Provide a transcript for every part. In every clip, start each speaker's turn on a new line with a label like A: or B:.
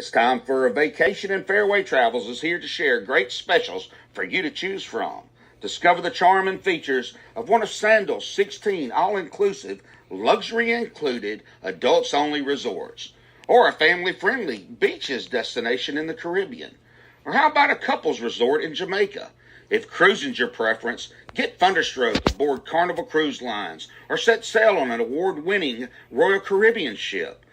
A: It's time for a vacation, and Fairway Travels is here to share great specials for you to choose from. Discover the charm and features of one of Sandals' 16 all-inclusive, luxury included, adults-only resorts, or a family-friendly beaches destination in the Caribbean. Or how about a couples resort in Jamaica? If cruising's your preference, get Thunderstroke aboard Carnival Cruise Lines or set sail on an award-winning Royal Caribbean ship.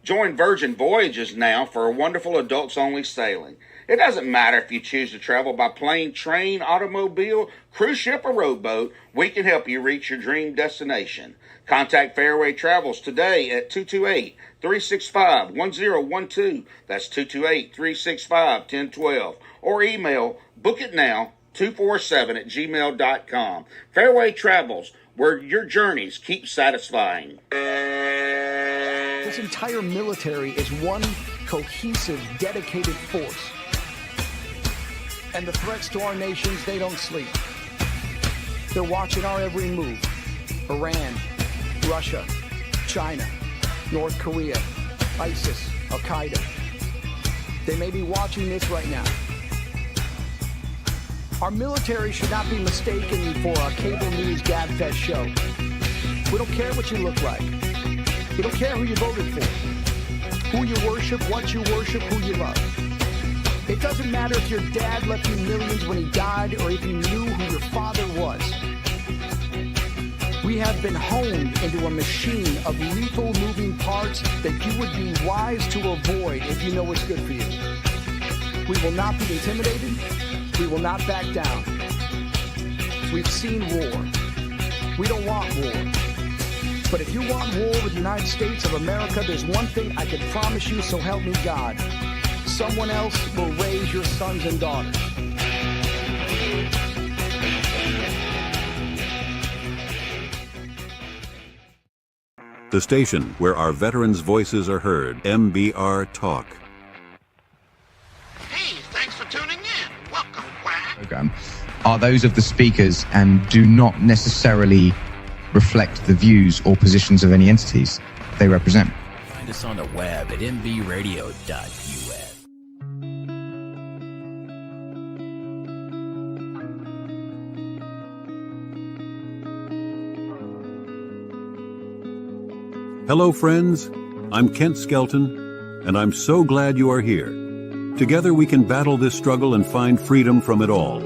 A: Join Virgin Voyages now for a wonderful adults-only sailing. It doesn't matter if you choose to travel by plane, train, automobile, cruise ship, or rowboat, we can help you reach your dream destination. Contact Fairway Travels today at 228-365-1012. That's 228-365-1012. Or email bookitnow247@gmail.com. Fairway Travels, where your journeys keep satisfying.
B: This entire military is one cohesive, dedicated force. And the threats to our nations, they don't sleep. They're watching our every move. Iran, Russia, China, North Korea, ISIS, Al-Qaeda. They may be watching this right now. Our military should not be mistaken for a cable news gabfest show. We don't care what you look like. We don't care who you voted for, who you worship, what you worship, who you love. It doesn't matter if your dad left you millions when he died or if you knew who your father was. We have been honed into a machine of lethal moving parts that you would be wise to avoid if you know what's good for you. We will not be intimidated. We will not back down. We've seen war. We don't want war. But if you want war with the United States of America, there's one thing I can promise you, so help me God. Someone else will raise your sons and daughters.
C: The station where our veterans' voices are heard, MBR Talk.
D: Hey, thanks for tuning in. Welcome, Quack.
E: Program are those of the speakers and do not necessarily reflect the views or positions of any entities they represent.
F: Find us on the web at MBRadio.us.
C: Hello, friends. I'm Kent Skelton, and I'm so glad you are here. Together we can battle this struggle and find freedom from it all.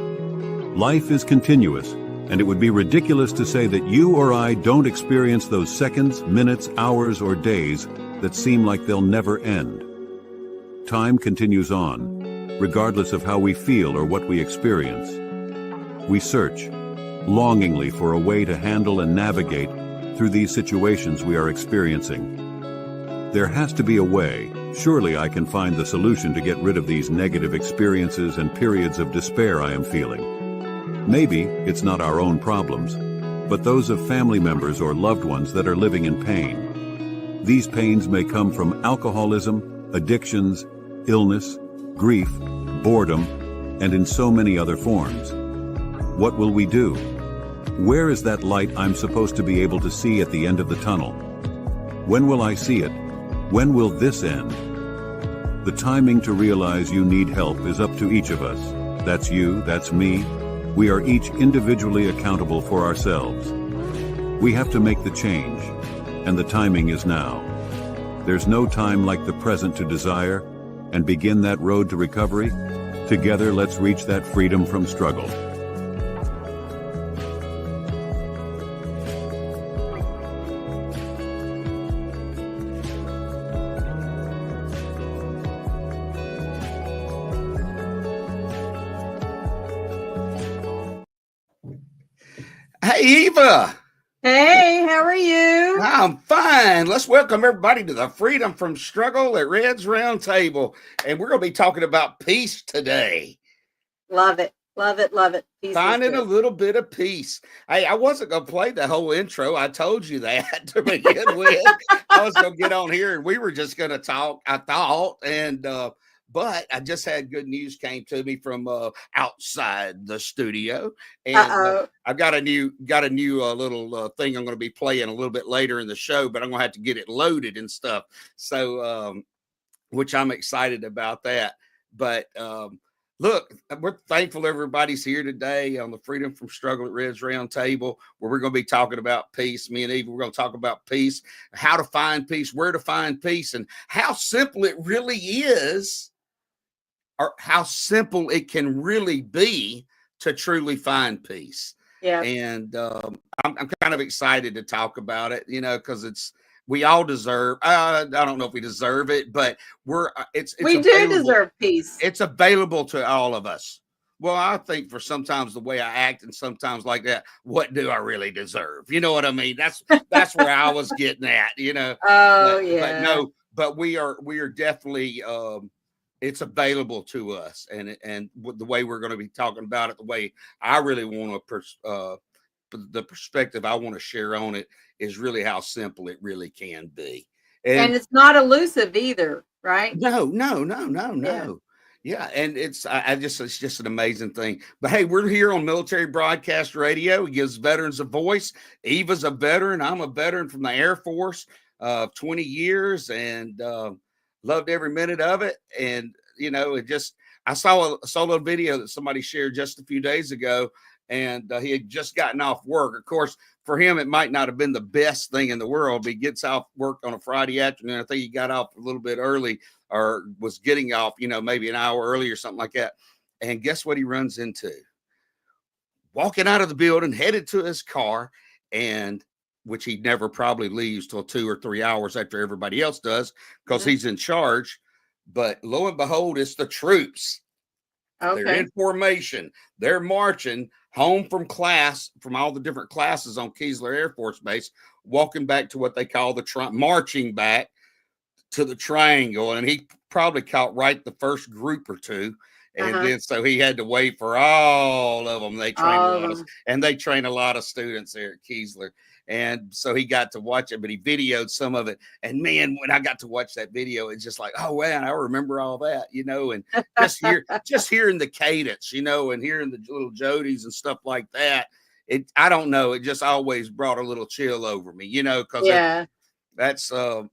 C: Life is continuous, and it would be ridiculous to say that you or I don't experience those seconds, minutes, hours, or days that seem like they'll never end. Time continues on, regardless of how we feel or what we experience. We search, longingly for a way to handle and navigate through these situations we are experiencing. There has to be a way. Surely I can find the solution to get rid of these negative experiences and periods of despair I am feeling. Maybe it's not our own problems, but those of family members or loved ones that are living in pain. These pains may come from alcoholism, addictions, illness, grief, boredom, and in so many other forms. What will we do? Where is that light I'm supposed to be able to see at the end of the tunnel? When will I see it? When will this end? The timing to realize you need help is up to each of us. That's you, that's me. We are each individually accountable for ourselves. We have to make the change, and the timing is now. There's no time like the present to desire and begin that road to recovery. Together, let's reach that freedom from struggle.
A: Hey, Eva.
G: Hey, how are you?
A: I'm fine. Let's welcome everybody to the Freedom from Struggle at Red's Round Table. And we're going to be talking about peace today.
G: Love it. Love it. Love it. Peace
A: Finding a little bit of peace. Hey, I wasn't going to play the whole intro. I told you that to begin with. I was going to get on here and we were just going to talk, I thought. And, but I just had good news came to me from outside the studio, and I've got a new little thing I'm going to be playing a little bit later in the show, but I'm going to have to get it loaded and stuff. So which I'm excited about that. But look, we're thankful everybody's here today on the Freedom from Struggle at Red's Round Table, where we're going to be talking about peace. Me and Eva, we're going to talk about peace, how to find peace, where to find peace, and how simple it really is, or how simple it can really be to truly find peace.
G: Yeah.
A: And I'm kind of excited to talk about it, because we all deserve, I don't know if we deserve it, but
G: we do deserve peace.
A: It's available to all of us. Well, I think for sometimes the way I act and sometimes like that, what do I really deserve? You know what I mean? That's where I was getting at,
G: Oh, yeah.
A: But we are definitely, it's available to us. And the way we're going to be talking about it, the way I really want to, the perspective I want to share on it is really how simple it really can be.
G: And it's not elusive either, right?
A: No.
G: Yeah.
A: Yeah, and it's just an amazing thing. But hey, we're here on Military Broadcast Radio. It gives veterans a voice. Eva's a veteran. I'm a veteran from the Air Force, 20 years, and loved every minute of it. And I saw a solo video that somebody shared just a few days ago, and he had just gotten off work. Of course, for him, it might not have been the best thing in the world. But he gets off work on a Friday afternoon. I think he got off a little bit early, or was getting off, maybe an hour early or something like that. And guess what he runs into? Walking out of the building, headed to his car, and which he never probably leaves till 2 or 3 hours after everybody else does, because he's in charge. But lo and behold, it's the troops.
G: Okay.
A: They're in formation. They're marching home from class, from all the different classes on Keesler Air Force Base, walking back to what they call marching back to the triangle. And he probably caught right the first group or two. And then so he had to wait for all of them. They train a lot of students there at Keesler. And so he got to watch it, but he videoed some of it. And man, when I got to watch that video, it's just like, oh man, I remember all that, and just hearing the cadence, and hearing the little jodies and stuff like that. I don't know. It just always brought a little chill over me, because that's where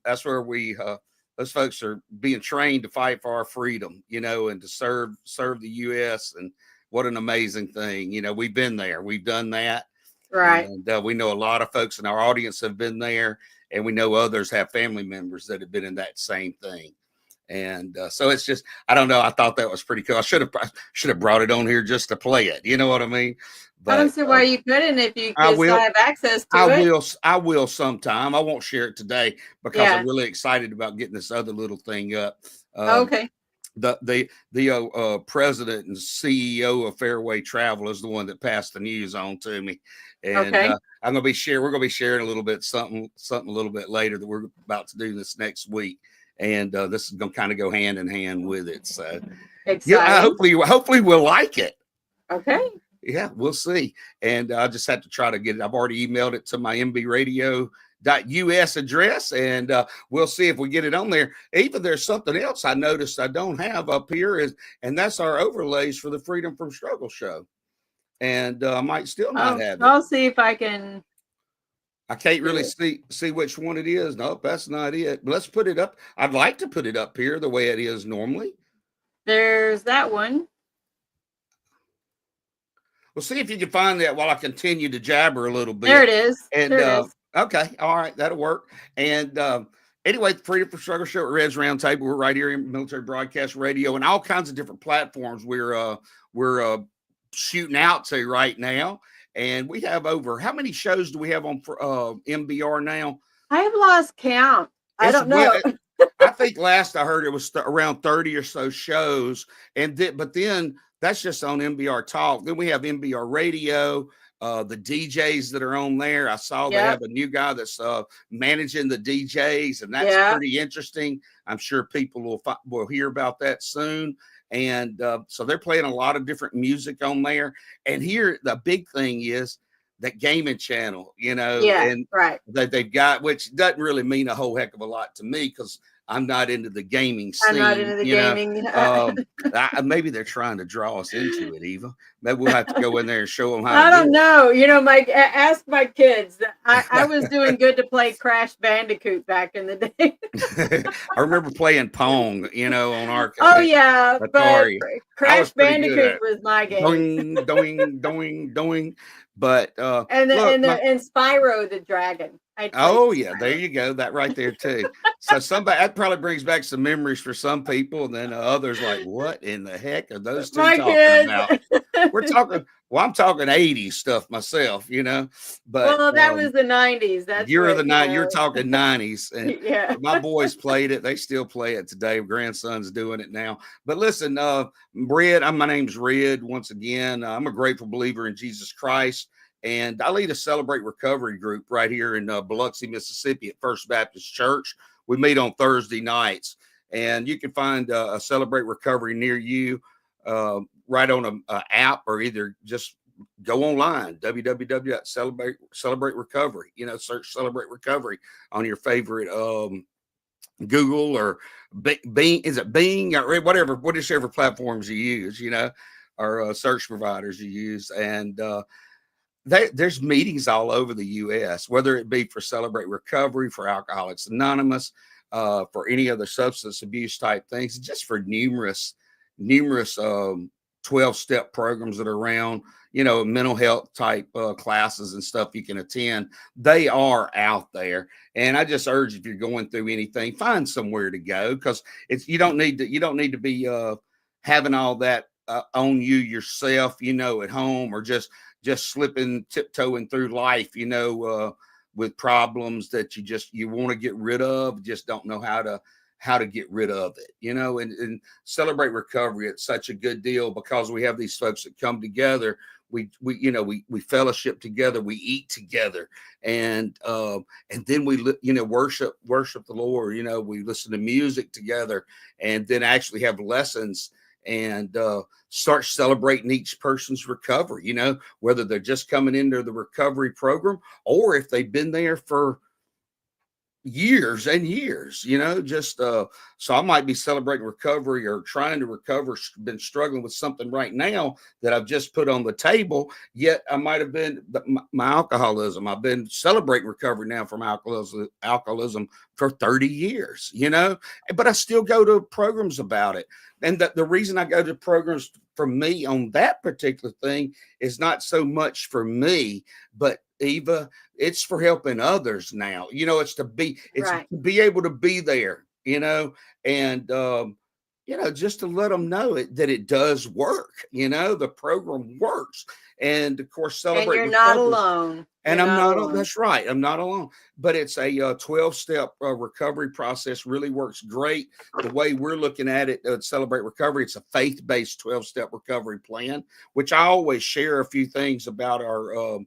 A: those folks are being trained to fight for our freedom, and to serve the U.S. And what an amazing thing. We've been there. We've done that.
G: Right.
A: And we know a lot of folks in our audience have been there, and we know others have family members that have been in that same thing. And so it's just, I don't know. I thought that was pretty cool. I should have brought it on here just to play it. You know what I mean? But
G: I don't see why you couldn't if you still have access to it.
A: I will sometime. I won't share it today because I'm really excited about getting this other little thing up.
G: Okay.
A: The president and CEO of Fairway Travel is the one that passed the news on to me. And we're going to be sharing a little bit, something a little bit later that we're about to do this next week. And this is going to kind of go hand in hand with it. So hopefully we'll like it.
G: Okay.
A: Yeah, we'll see. And I'll just have to try to get it. I've already emailed it to my MBRadio.us address, and we'll see if we get it on there. Even there's something else I noticed I don't have up here, and that's our overlays for the Freedom from Struggle show. And I might still not have it.
G: I'll see if I can.
A: I can't really see which one it is. Nope, that's not it. But let's put it up. I'd like to put it up here the way it is normally.
G: There's that one.
A: Well, see if you can find that while I continue to jabber a little bit.
G: There it is.
A: And
G: there it is.
A: Okay, all right, that'll work. And anyway, the Freedom from Struggle show at Red's Round Table. We're right here in Military Broadcast Radio and all kinds of different platforms we're shooting out to right now. And we have how many shows do we have on MBR now?
G: I have lost count. I don't know.
A: I think last I heard it was around 30 or so shows. But then that's just on MBR Talk. Then we have MBR Radio, the DJs that are on there. I saw they have a new guy that's managing the DJs, and that's pretty interesting. I'm sure people will hear about that soon. And so they're playing a lot of different music on there. And here, the big thing is that gaming channel, and that they've got, which doesn't really mean a whole heck of a lot to me because I'm not into the gaming scene.
G: I'm not into the gaming.
A: Maybe they're trying to draw us into it, Eva. Maybe we'll have to go in there and show them how.
G: I don't know. Mike, ask my kids. I was doing good to play Crash Bandicoot back in the day.
A: I remember playing Pong, on our.
G: Oh yeah, but Crash Bandicoot was my
A: game. Doing, doing. But
G: and Spyro the Dragon.
A: Oh yeah, there you go. That right there too. So that probably brings back some memories for some people, and then others like, what in the heck are those two talking about? We're talking. Well, I'm talking 80s stuff myself, But
G: that was the 90s. That's
A: you're talking 90s, and
G: yeah.
A: My boys played it. They still play it today. Grandson's doing it now. But listen, Red. My name's Red. Once again, I'm a grateful believer in Jesus Christ. And I lead a Celebrate Recovery group right here in Biloxi, Mississippi at First Baptist Church. We meet on Thursday nights, and you can find a Celebrate Recovery near you right on an app, or either just go online, www.celebrate recovery. Search Celebrate Recovery on your favorite Google or Bing. Is it Bing or whichever platforms you use, or search providers you use, and there's meetings all over the U.S., whether it be for Celebrate Recovery, for Alcoholics Anonymous, for any other substance abuse type things, just for numerous 12-step programs that are around, mental health type classes and stuff you can attend. They are out there. And I just urge, if you're going through anything, find somewhere to go, because you don't need to be having all that on you yourself, at home, or just tiptoeing through life, with problems that you want to get rid of, just don't know how to get rid of it, and Celebrate Recovery. It's such a good deal because we have these folks that come together. We fellowship together, we eat together, and then we worship the Lord. We listen to music together, and then actually have lessons and start celebrating each person's recovery, whether they're just coming into the recovery program or if they've been there for years and years, so I might be celebrating recovery or trying to recover, been struggling with something right now that I've just put on the table, yet I might have been my alcoholism. I've been celebrating recovery now from alcoholism for 30 years, but I still go to programs about it. And the reason I go to programs for me on that particular thing is not so much for me, but Eva, it's for helping others now. It's to be able to be there, and just to let them know that it does work. The program works, and of course, Celebrate.
G: And you're not alone.
A: And I'm not alone. That's right. I'm not alone. But it's a 12-step recovery process. Really works great. The way we're looking at it, Celebrate Recovery, it's a faith-based 12-step recovery plan, which I always share a few things about our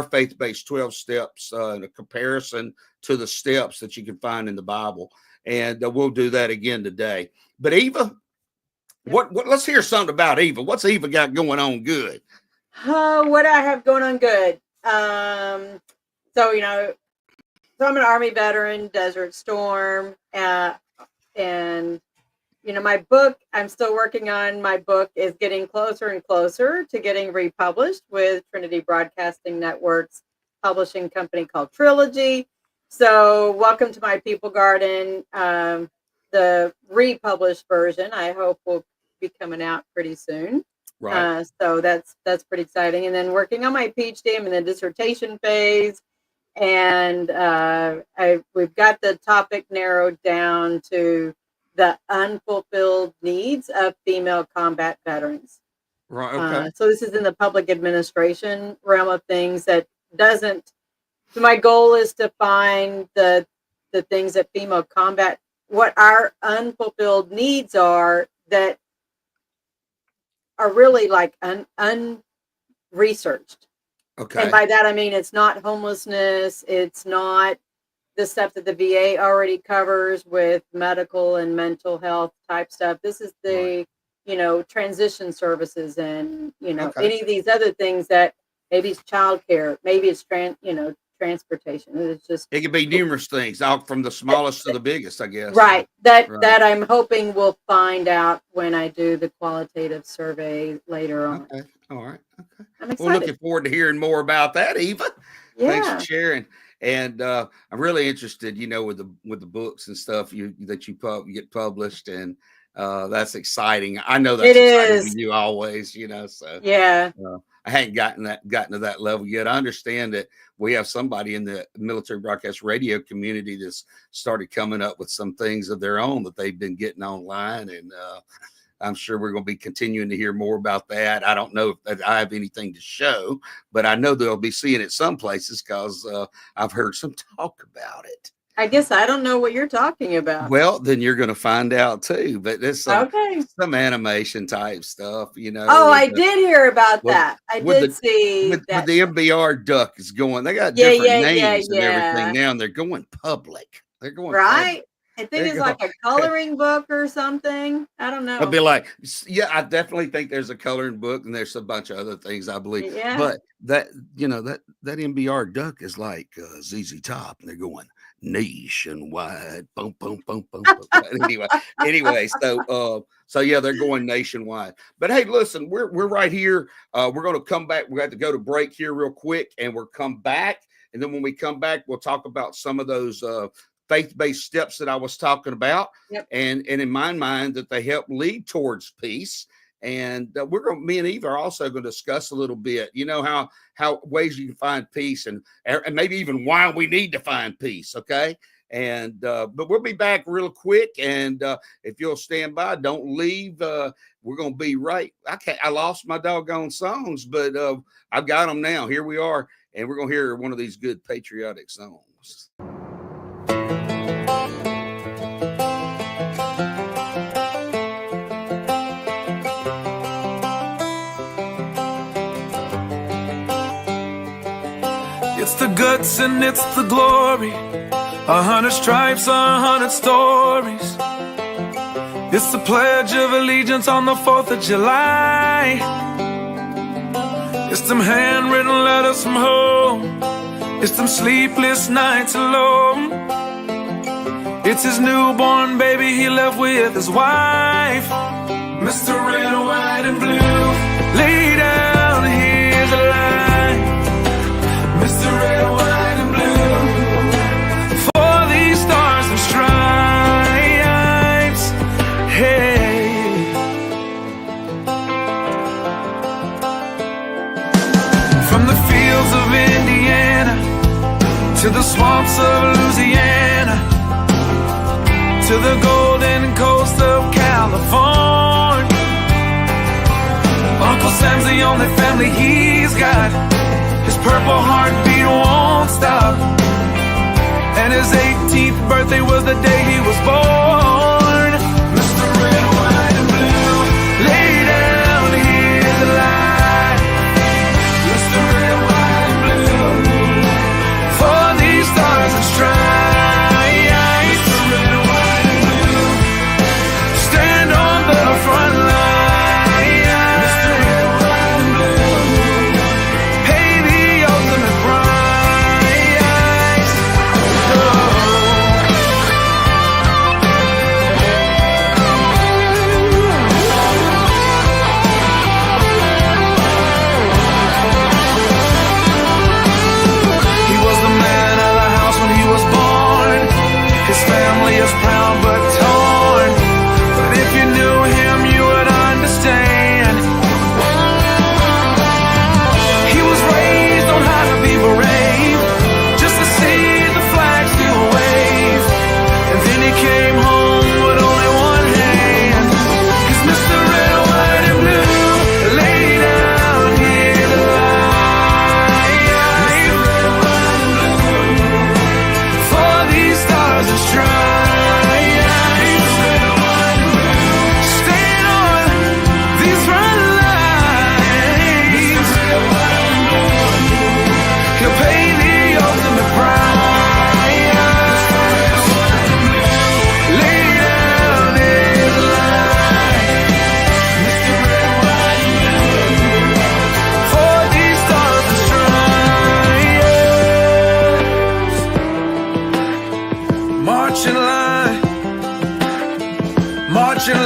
A: faith-based 12 steps in a comparison to the steps that you can find in the Bible. And we'll do that again today. But Eva, what let's hear something about Eva. What's Eva got going on good?
G: What I have going on good. So I'm an Army veteran, Desert Storm, and my book, I'm still working on. My book is getting closer and closer to getting republished with Trinity Broadcasting Network's publishing company called Trilogy. So welcome to my People Garden. The republished version, I hope, will be coming out pretty soon.
A: Right.
G: So that's pretty exciting. And then working on my PhD, I'm in the dissertation phase, and we've got the topic narrowed down to the unfulfilled needs of female combat veterans.
A: Right. Okay.
G: So this is in the public administration realm of things. That doesn't. So my goal is to find the things that female combat, what our unfulfilled needs are, that are really like unresearched.
A: Okay.
G: And by that I mean it's not homelessness, it's not the stuff that the VA already covers with medical and mental health type stuff. This is the transition services and any of these other things that maybe it's childcare, maybe it's transportation. It's just
A: It could be numerous things, all from the smallest to the biggest, I guess.
G: right. That
A: Right.
G: I'm hoping we'll find out when I do the qualitative survey later on.
A: Okay. All right. Okay.
G: I'm
A: Well,
G: excited.
A: looking forward to hearing more about that, Eva. Thanks
G: Yeah.
A: for sharing. And I'm really interested, with the books and stuff that you get published, and that's exciting. I know that's
G: It
A: exciting
G: is.
A: to you always, So
G: Yeah.
A: I hadn't gotten to that level yet. I understand that we have somebody in the military broadcast radio community that's started coming up with some things of their own that they've been getting online, and I'm sure we're going to be continuing to hear more about that. I don't know if I have anything to show, but I know they'll be seeing it some places because I've heard some talk about it.
G: I guess I don't know what you're talking about.
A: Well, then you're going to find out too. But there's some animation type stuff,
G: Oh, I did hear about that. I did see
A: with
G: that.
A: the MBR duck is going. They got different names and everything now, and they're going public. They're going
G: right.
A: public.
G: I think it's like a coloring book or something. I don't know.
A: It'll be like, yeah, I definitely think there's a coloring book, and there's a bunch of other things, I believe.
G: Yeah.
A: But that MBR duck is like ZZ Top, and they're going nationwide. Boom, boom, boom, boom. boom. anyway, so yeah, they're going nationwide. But hey, listen, we're right here. We're going to come back. We have to go to break here real quick, and we'll come back. And then when we come back, we'll talk about some of those faith-based steps that I was talking about, and in my mind that they help lead towards peace. And me and Eva are also going to discuss a little bit, how ways you can find peace, and maybe even why we need to find peace. Okay. And but we'll be back real quick, and if you'll stand by, don't leave. We're going to be right. I lost my doggone songs, but I've got them now. Here we are, and we're going to hear one of these good patriotic songs.
H: It's the guts and it's the glory. 100 stripes, 100 stories. It's the Pledge of Allegiance on the 4th of July. It's them handwritten letters from home. It's them sleepless nights alone. It's his newborn baby he left with his wife. Mr. Red, White, and Blue, lay down, here's a line. Mr. Red, White, and Blue, for these stars and stripes. Hey. From the fields of Indiana to the swamps of Louisiana, to the golden coast of California, Uncle Sam's the only family he's got. His purple heartbeat won't stop, and his 18th birthday was the day he was born. Mr. Red, White, and Blue, lay down, here's the light. Mr. Red, White, and Blue, for these stars and stripes. Front line. Mr. Red, White, and Blue, pay the ultimate price. Oh.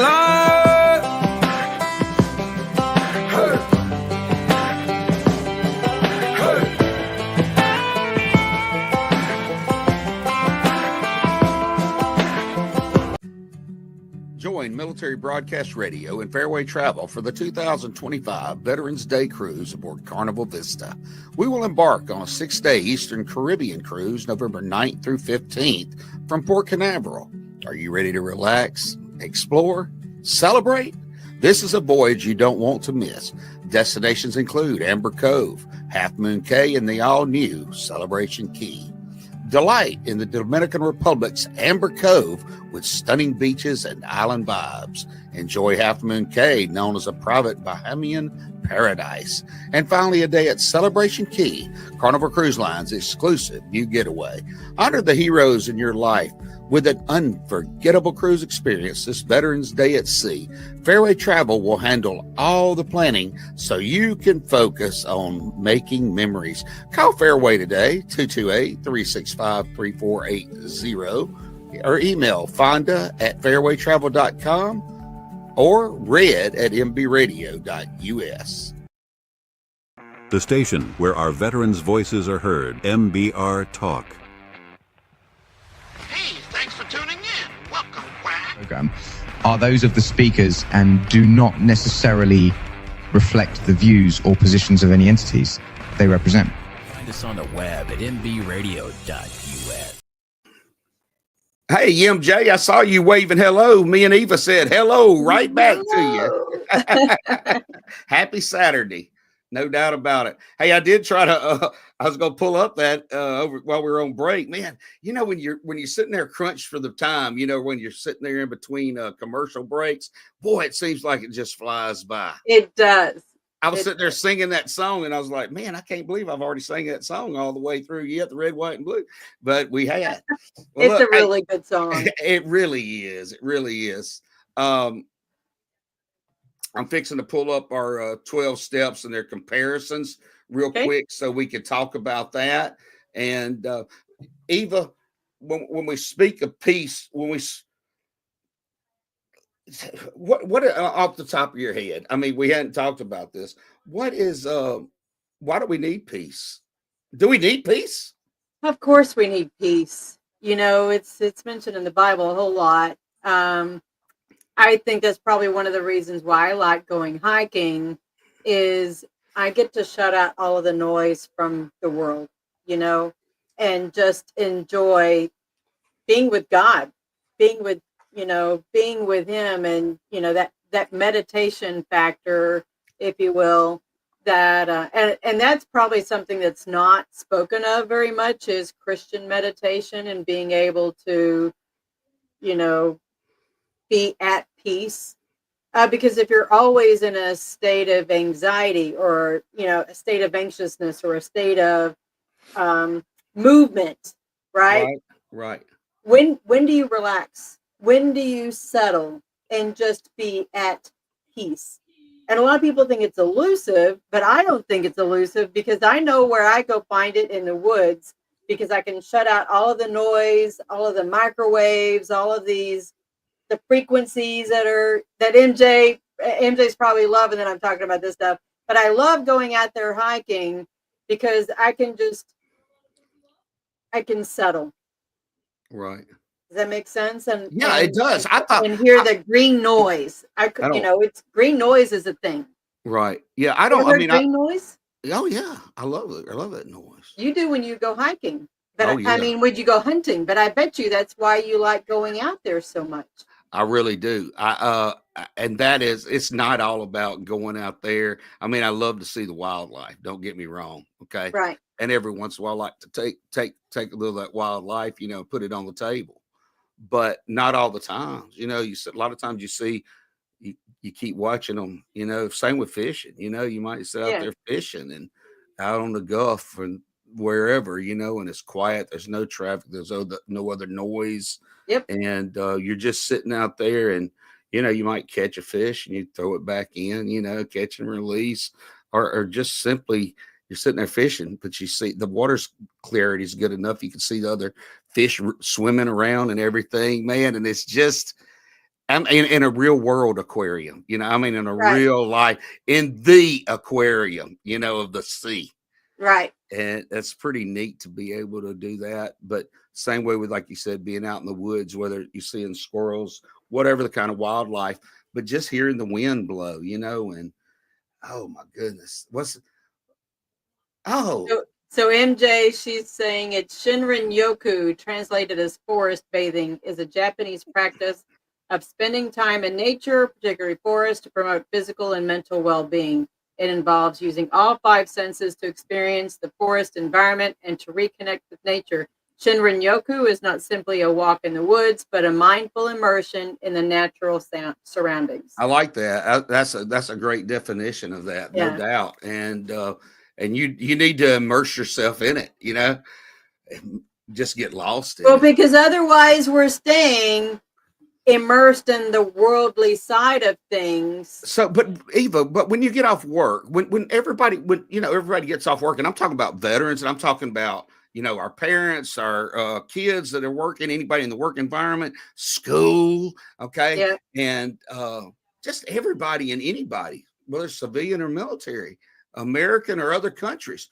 H: night. Hey. Hey.
A: Join Military Broadcast Radio and Fairway Travel for the 2025 Veterans Day Cruise aboard Carnival Vista. We will embark on a 6-day Eastern Caribbean cruise November 9th through 15th from Port Canaveral. Are you ready to relax, explore, celebrate? This is a voyage you don't want to miss. Destinations include Amber Cove, Half Moon Cay, and the all-new Celebration Key. Delight in the Dominican Republic's Amber Cove with stunning beaches and island vibes. Enjoy Half Moon Cay, known as a private Bahamian paradise. And finally, a day at Celebration Key, Carnival Cruise Line's exclusive new getaway. Honor the heroes in your life with an unforgettable cruise experience this Veterans Day at Sea. Fairway Travel will handle all the planning so you can focus on making memories. Call Fairway today, 228-365-3480, or email fonda@fairwaytravel.com or red@mbradio.us.
C: The station where our veterans' voices are heard, MBR Talk.
D: Hey, thanks for tuning in. Welcome, Quack.
E: Program are those of the speakers and do not necessarily reflect the views or positions of any entities they represent.
F: Find us on the web at MBRadio.us.
A: Hey, MJ, I saw you waving hello. Me and Eva said hello right back to you. Happy Saturday. No doubt about it. Hey, I did try to, I was going to pull up that over while we were on break, man. You know, when you're sitting there crunched for the time, you know, when you're sitting there in between commercial breaks, boy, it seems like it just flies by.
G: It does.
A: I was sitting there singing that song and I was like, man, I can't believe I've already sang that song all the way through yet, the red, white, and blue. But we had.
G: Well, it's a really good song.
A: It really is. It really is. I'm fixing to pull up our 12 steps and their comparisons real quick so we can talk about that. And Eva, when we speak of peace, what off the top of your head? I mean, we hadn't talked about this. What is why do we need peace? Do we need peace?
G: Of course we need peace. You know, it's mentioned in the Bible a whole lot. I think that's probably one of the reasons why I like going hiking is I get to shut out all of the noise from the world, you know, and just enjoy being with God, being with him, and, you know, that meditation factor, if you will, that, and that's probably something that's not spoken of very much is Christian meditation and being able to, you know, be at peace, because if you're always in a state of anxiety or, you know, a state of anxiousness or a state of movement, right? When do you relax? When do you settle and just be at peace? And a lot of people think it's elusive, but I don't think it's elusive because I know where I go find it in the woods, because I can shut out all of the noise, all of the microwaves, all of the frequencies that MJ's probably loving that I'm talking about this stuff. But I love going out there hiking because I can settle.
A: Right.
G: Does that make sense? And
A: yeah, it does.
G: And hear the green noise. It's green noise is a thing.
A: Right. Yeah. I don't.
G: Green noise.
A: Oh yeah, I love it. I love that noise.
G: You do when you go hiking. But I mean, when you go hunting. But I bet you that's why you like going out there so much.
A: I really do. And that is, it's not all about going out there. I mean, I love to see the wildlife. Don't get me wrong. Okay.
G: Right.
A: And every once in a while, I like to take a little of that wildlife, you know, put it on the table, but not all the time. You know, a lot of times you see, you keep watching them, you know, same with fishing, you know, you might sit out there fishing and out on the Gulf and wherever, you know, and it's quiet. There's no traffic. There's no other noise.
G: Yep.
A: And you're just sitting out there and, you know, you might catch a fish and you throw it back in, you know, catch and release, or just simply you're sitting there fishing, but you see the water's clarity is good enough. You can see the other fish swimming around and everything, man. And it's just, I'm in a real world aquarium, you know, I mean, in a
G: Right.
A: real life, in the aquarium, you know, of the sea.
G: Right.
A: And it's pretty neat to be able to do that. But same way with, like you said, being out in the woods, whether you're seeing squirrels, whatever the kind of wildlife, but just hearing the wind blow, you know, and oh my goodness, oh,
G: So MJ, she's saying it's Shinrin Yoku, translated as forest bathing, is a Japanese practice of spending time in nature, particularly forest, to promote physical and mental well-being. It involves using all 5 senses to experience the forest environment and to reconnect with nature. Shinrin Yoku is not simply a walk in the woods, but a mindful immersion in the natural surroundings.
A: I like that. That's a great definition of that, no
G: Yeah.
A: doubt. And you need to immerse yourself in it, you know, just get lost in
G: Well,
A: it.
G: because otherwise we're staying immersed in the worldly side of things.
A: So, but Eva, but when you get off work, when everybody gets off work, and I'm talking about veterans, and I'm talking about, you know, our parents, our kids that are working, anybody in the work environment, school, okay,
G: Yeah.
A: and just everybody and anybody, whether civilian or military, American or other countries.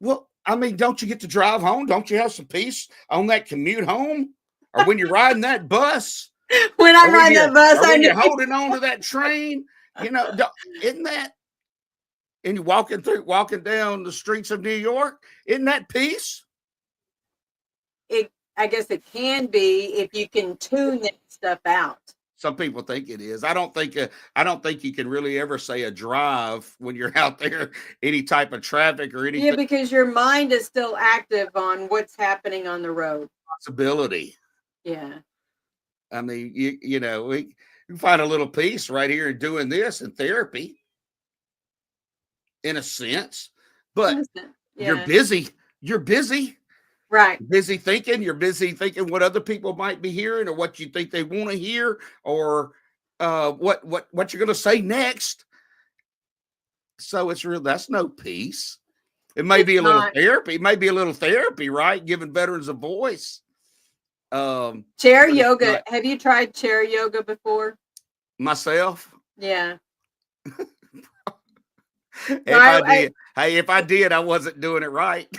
A: Well, I mean, don't you get to drive home? Don't you have some peace on that commute home, or when you're riding that bus?
G: When I'm riding that bus, I
A: when
G: know.
A: you're holding on to that train, you know, isn't that? And you're walking down the streets of New York, isn't that peace?
G: I guess it can be if you can tune that stuff out.
A: Some people think it is. I don't think you can really ever say a drive when you're out there, any type of traffic or anything.
G: Yeah, because your mind is still active on what's happening on the road.
A: Possibility.
G: Yeah.
A: I mean, you know, you find a little peace right here in doing this in therapy, in a sense. But you're busy. You're busy.
G: Right.
A: You're busy thinking what other people might be hearing, or what you think they want to hear, or what you're going to say next. So that's no peace. It may be a little therapy. It may be a little therapy, right? Giving veterans a voice.
G: Chair yoga. Have you tried chair yoga before?
A: Myself?
G: Yeah.
A: If I did, I wasn't doing it right.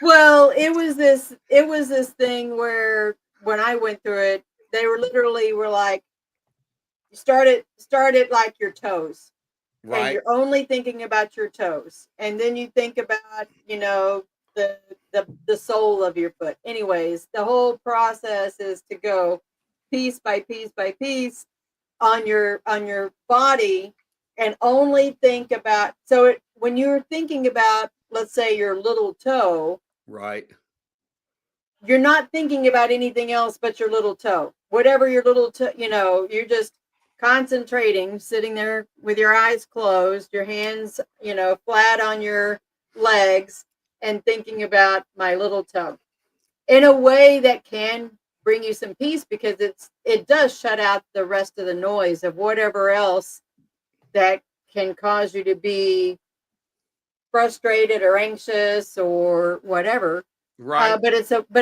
G: Well, it was this thing where when I went through it, they were like, start it like your toes.
A: Right.
G: And you're only thinking about your toes. And then you think about, you know, the sole of your foot. Anyways, the whole process is to go piece by piece by piece on your body, and only think about, when you're thinking about, let's say, your little toe,
A: right,
G: you're not thinking about anything else but your little toe. Whatever your little toe, you know, you're just concentrating, sitting there with your eyes closed, your hands, you know, flat on your legs, and thinking about my little toe in a way that can bring you some peace, because it does shut out the rest of the noise of whatever else that can cause you to be frustrated or anxious or whatever.
A: Right.
G: But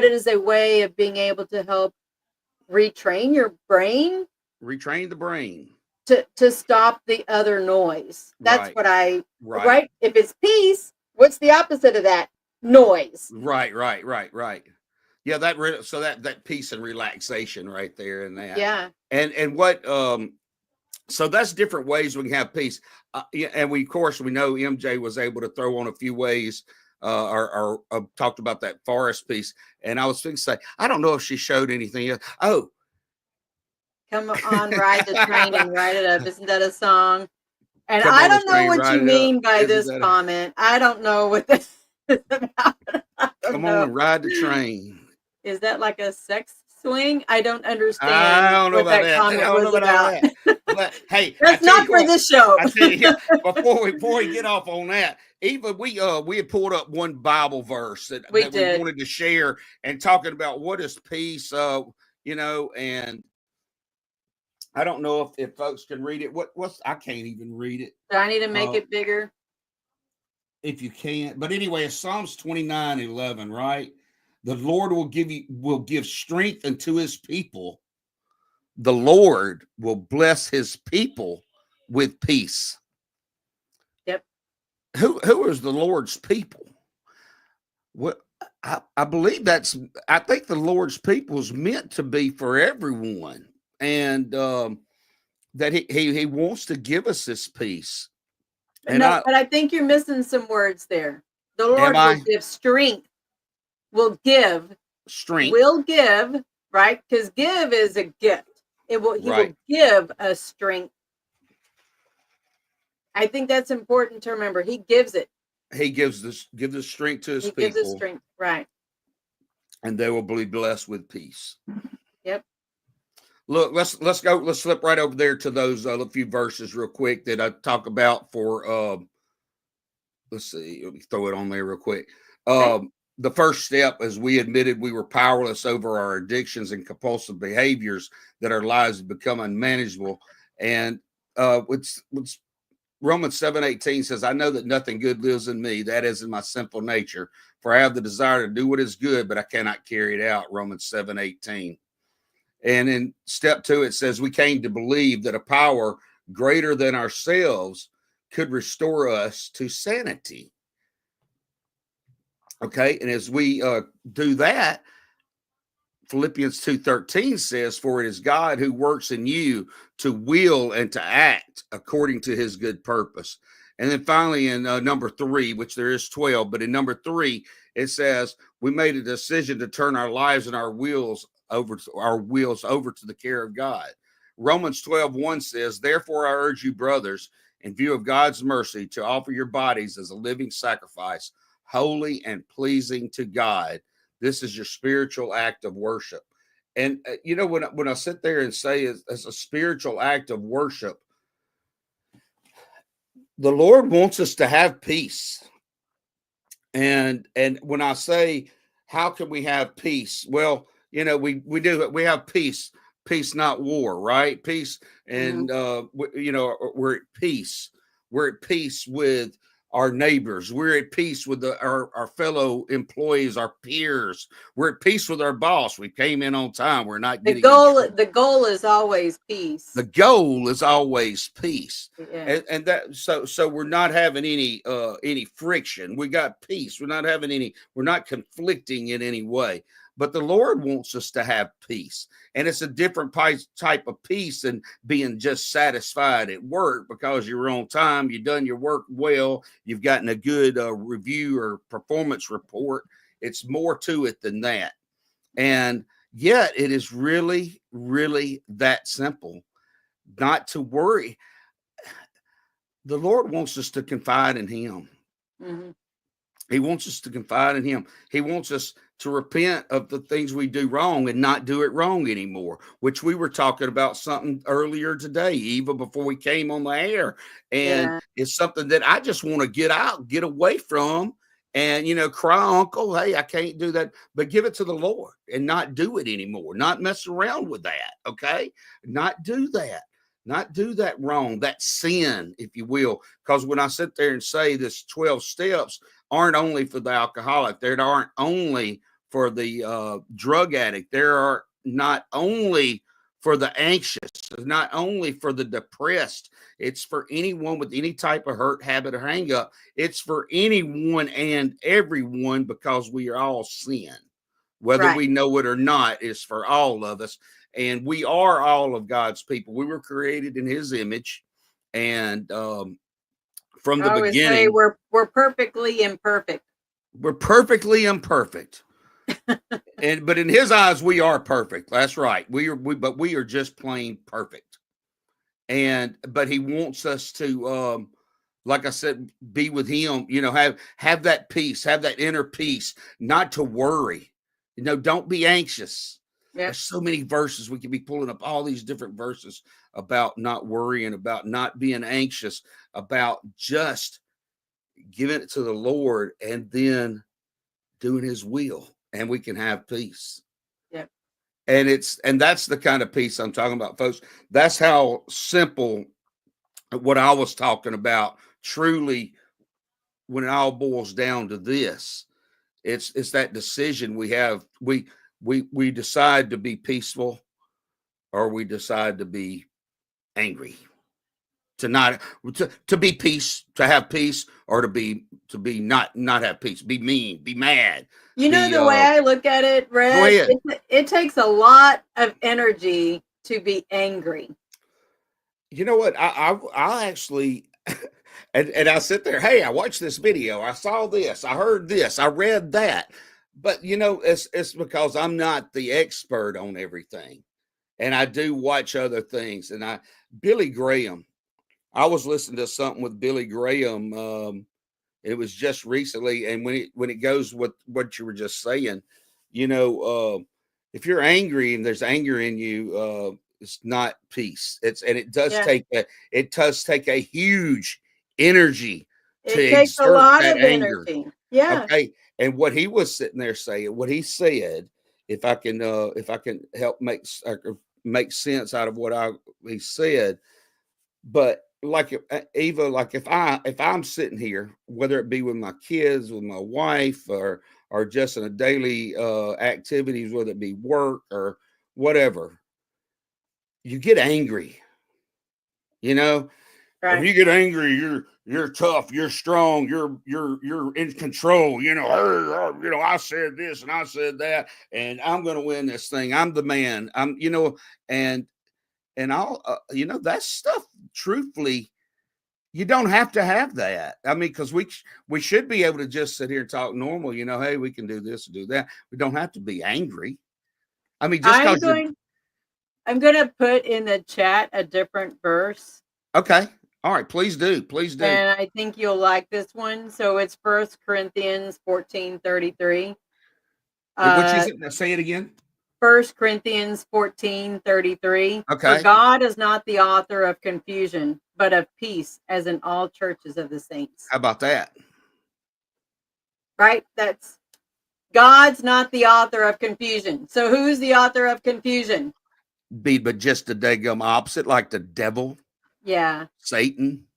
G: it is a way of being able to help retrain your brain.
A: Retrain the brain.
G: To stop the other noise. That's
A: right.
G: Right. If it's peace, what's the opposite of that? Noise.
A: Right. Yeah, that peace and relaxation right there, and that.
G: Yeah.
A: And what so that's different ways we can have peace. Yeah, and we know MJ was able to throw on a few ways, or talked about that forest piece. And I was thinking, say, I don't know if she showed anything else. Oh,
G: come on, ride the train and ride it up. Isn't that a song? And I don't know what you mean by this comment. I don't know what this is about.
A: Come on and ride the train.
G: Is that like a sex swing? I don't understand.
A: I don't know
G: what
A: about that.
G: comment was about.
A: But hey,
G: that's not for this show.
A: I tell you, before we get off on that, Eva, we had pulled up one Bible verse that we wanted to share, and talking about what is peace, you know, and I don't know if folks can read it. What's I can't even read it.
G: Do I need to make it bigger?
A: If you can't. But anyway, it's Psalms 29:11, right? The Lord will give strength unto his people. the Lord will bless his people with peace.
G: Yep.
A: Who is the Lord's people? What I believe I think the Lord's people is meant to be for everyone, and that he wants to give us this peace. And
G: But I think you're missing some words there. The Lord
A: Am I?
G: will give strength. Will give.
A: Strength.
G: Will give, right? Because give is a gift. He will give us strength. I think that's important to remember. He gives it.
A: He gives the strength to his people.
G: He gives us strength, right?
A: And they will be blessed with peace.
G: Yep.
A: Look, let's go. Let's flip right over there to those few verses real quick that I talk about for. Let's see. Let me throw it on there real quick.
G: Okay.
A: The first step, as we admitted, we were powerless over our addictions and compulsive behaviors, that our lives had become unmanageable. And what's Romans 7:18 says, I know that nothing good lives in me, that is in my sinful nature. For I have the desire to do what is good, but I cannot carry it out. Romans 7:18. And in step 2, it says we came to believe that a power greater than ourselves could restore us to sanity. Okay, and as we do that, Philippians 2:13 says, for it is God who works in you to will and to act according to his good purpose. And then finally in number 3, which there is 12, but in number 3, it says we made a decision to turn our lives and our wills over to the care of God. Romans 12:1 says, therefore I urge you, brothers, in view of God's mercy, to offer your bodies as a living sacrifice, holy and pleasing to God. This is your spiritual act of worship. And when I sit there and say it's a spiritual act of worship, the Lord wants us to have peace. And when I say, how can we have peace? Well, we have peace, not war, right? Peace. And, we're at peace. We're at peace with our neighbors. We're at peace with our fellow employees, our peers. We're at peace with our boss. We came in on time. We're not getting
G: the goal is always peace.
A: The goal is always peace.
G: Yeah.
A: And that so we're not having any friction. We got peace. We're not conflicting in any way. But the Lord wants us to have peace. And it's a different type of peace than being just satisfied at work because you're on time, you've done your work well, you've gotten a good review or performance report. It's more to it than that. And yet it is really, really that simple, not to worry. The Lord wants us to confide in him.
G: Mm-hmm.
A: He wants us to confide in him. He wants us to repent of the things we do wrong and not do it wrong anymore, which we were talking about something earlier today, Eva, before we came on the air. And it's something that I just want to get away from and, cry, uncle, hey, I can't do that, but give it to the Lord and not do it anymore, not mess around with that. Okay. Not do that. Not do that wrong, that sin, if you will. Because when I sit there and say this 12 steps aren't only for the alcoholic, they aren't only for the drug addict, there are not only for the anxious, not only for the depressed, it's for anyone with any type of hurt, habit, or hang up. It's for anyone and everyone because we are all sin. Whether we know it or not, is for all of us. And we are all of God's people. We were created in his image. And from the beginning,
G: we're perfectly imperfect.
A: We're perfectly imperfect. But in his eyes, we are perfect. That's right. But we are just plain perfect. But he wants us to, like I said, be with him, have that peace, have that inner peace, not to worry. Don't be anxious.
G: Yep.
A: There's so many verses. We could be pulling up all these different verses about not worrying, about not being anxious, about just giving it to the Lord and then doing his will, and we can have peace.
G: Yep.
A: And that's the kind of peace I'm talking about, folks. That's how simple what I was talking about truly, when it all boils down to this. It's that decision we have. We decide to be peaceful. or we decide to be angry, to be peace, to have peace, or to be not have peace, be mean, be mad.
G: You know,
A: Be
G: the way I look at it,
A: go
G: Red,
A: ahead.
G: it takes a lot of energy to be angry.
A: You know what? I actually, and I sit there. Hey, I watched this video. I saw this. I heard this. I read that. But you know, it's because I'm not the expert on everything, and I do watch other things. And Billy Graham. I was listening to something with Billy Graham. It was just recently, and when it goes with what you were just saying, you know, if you're angry and there's anger in you, it's not peace. It does take a huge energy to
G: It takes a
A: exert
G: lot
A: that
G: of
A: anger.
G: energy. Yeah.
A: Okay, and what he was sitting there saying, what he said, if I can help make sense out of what he said, but like Eva, like if I'm sitting here, whether it be with my kids, with my wife, or just in a daily activities, whether it be work or whatever, you get angry. You know,
G: Right.
A: if you get angry, you're tough, you're strong, you're in control. You know, I said this and I said that, and I'm going to win this thing. I'm the man. And all that stuff. Truthfully, you don't have to have that. I mean, because we should be able to just sit here and talk normal. You know, hey, we can do this and do that. We don't have to be angry. I mean, just because
G: I'm going to put in the chat a different verse.
A: Okay. All right. Please do. Please do.
G: And I think you'll like this one. So it's 1 Corinthians 14:33.
A: What is it? Say it again.
G: 1 Corinthians 14:33.
A: Okay.
G: For God is not the author of confusion, but of peace, as in all churches of the saints.
A: How about that?
G: Right? That's God's not the author of confusion. So who's the author of confusion?
A: But just the daggum opposite, like the devil.
G: Yeah.
A: Satan.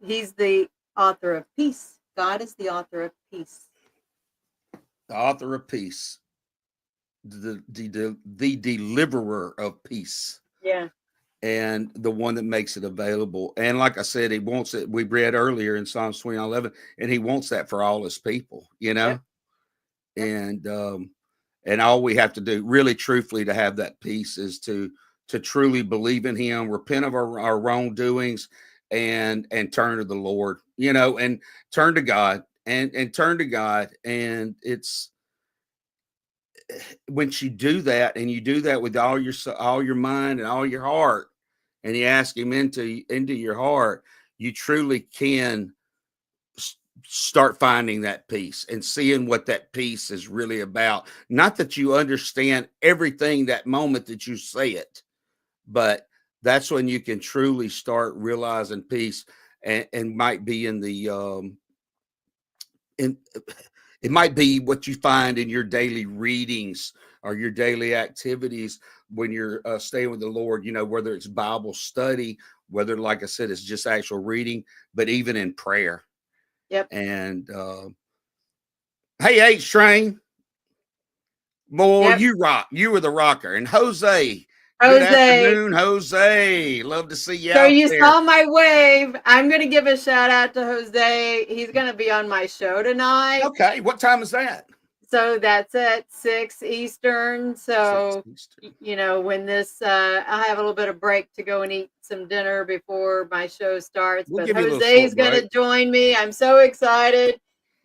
G: He's the author of peace. God is the author of peace.
A: The author of peace. The deliverer of peace.
G: Yeah.
A: And the one that makes it available. And like I said, he wants it. We read earlier in Psalms 29:11, and he wants that for all his people, you know? Yep. And all we have to do, really truthfully, to have that peace is to truly believe in him, repent of our wrongdoings, and turn to the Lord, you know, and turn to God and turn to God. And it's once you do that, and you do that with all your mind and all your heart, and you ask him into your heart, you truly can start finding that peace and seeing what that peace is really about. Not that you understand everything that moment that you say it, but that's when you can truly start realizing peace, and might be in the it might be what you find in your daily readings or your daily activities when you're staying with the Lord, you know, whether it's Bible study, whether, like I said, it's just actual reading, but even in prayer.
G: Yep.
A: And hey, H Train, boy, you rock. You were the rocker. And Jose. Good afternoon, Jose. Love to see you out there.
G: So you saw my wave. I'm going to give a shout out to Jose. He's going to be on my show tonight.
A: Okay. What time is that?
G: So that's at 6 Eastern. So, 6 Eastern. You know, when this, I'll have a little bit of break to go and eat some dinner before my show starts. But Jose's going to join me. I'm so excited.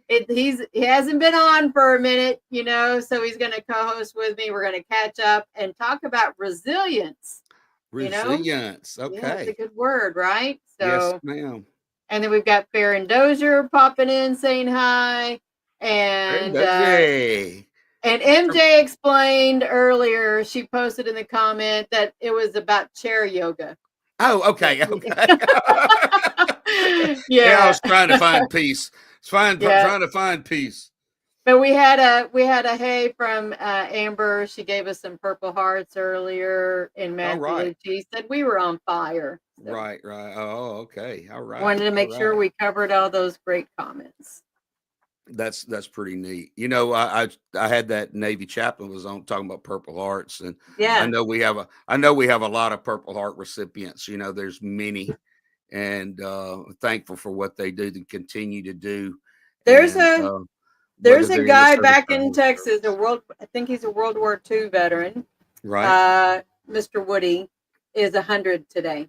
G: He hasn't been on for a minute, you know, so he's going to co-host with me. We're going to catch up and talk about resilience.
A: Resilience,
G: you know?
A: Okay.
G: Yeah, it's a good word, right? So,
A: yes, ma'am.
G: And then we've got Farron Dozier popping in, saying hi, and MJ explained earlier. She posted in the comment that it was about chair yoga.
A: Oh, okay. Yeah, I was trying to find peace. Trying to find peace.
G: But we had a hey from Amber. She gave us some purple hearts earlier in Matthew. Right. She said we were on fire.
A: So. Right. Oh, okay. All right.
G: Wanted to make sure we covered all those great comments.
A: That's pretty neat. You know, I had that Navy chaplain was on talking about Purple Hearts, and I
G: Yeah.
A: know we have a lot of Purple Heart recipients. You know, there's many, and thankful for what they do to continue to do.
G: There's
A: And
G: a
A: whether
G: there's a
A: they're in the
G: guy
A: service
G: back
A: or out
G: in
A: of the
G: Texas,
A: service.
G: I think he's a World War II veteran.
A: Right,
G: Mr. Woody is 100 today.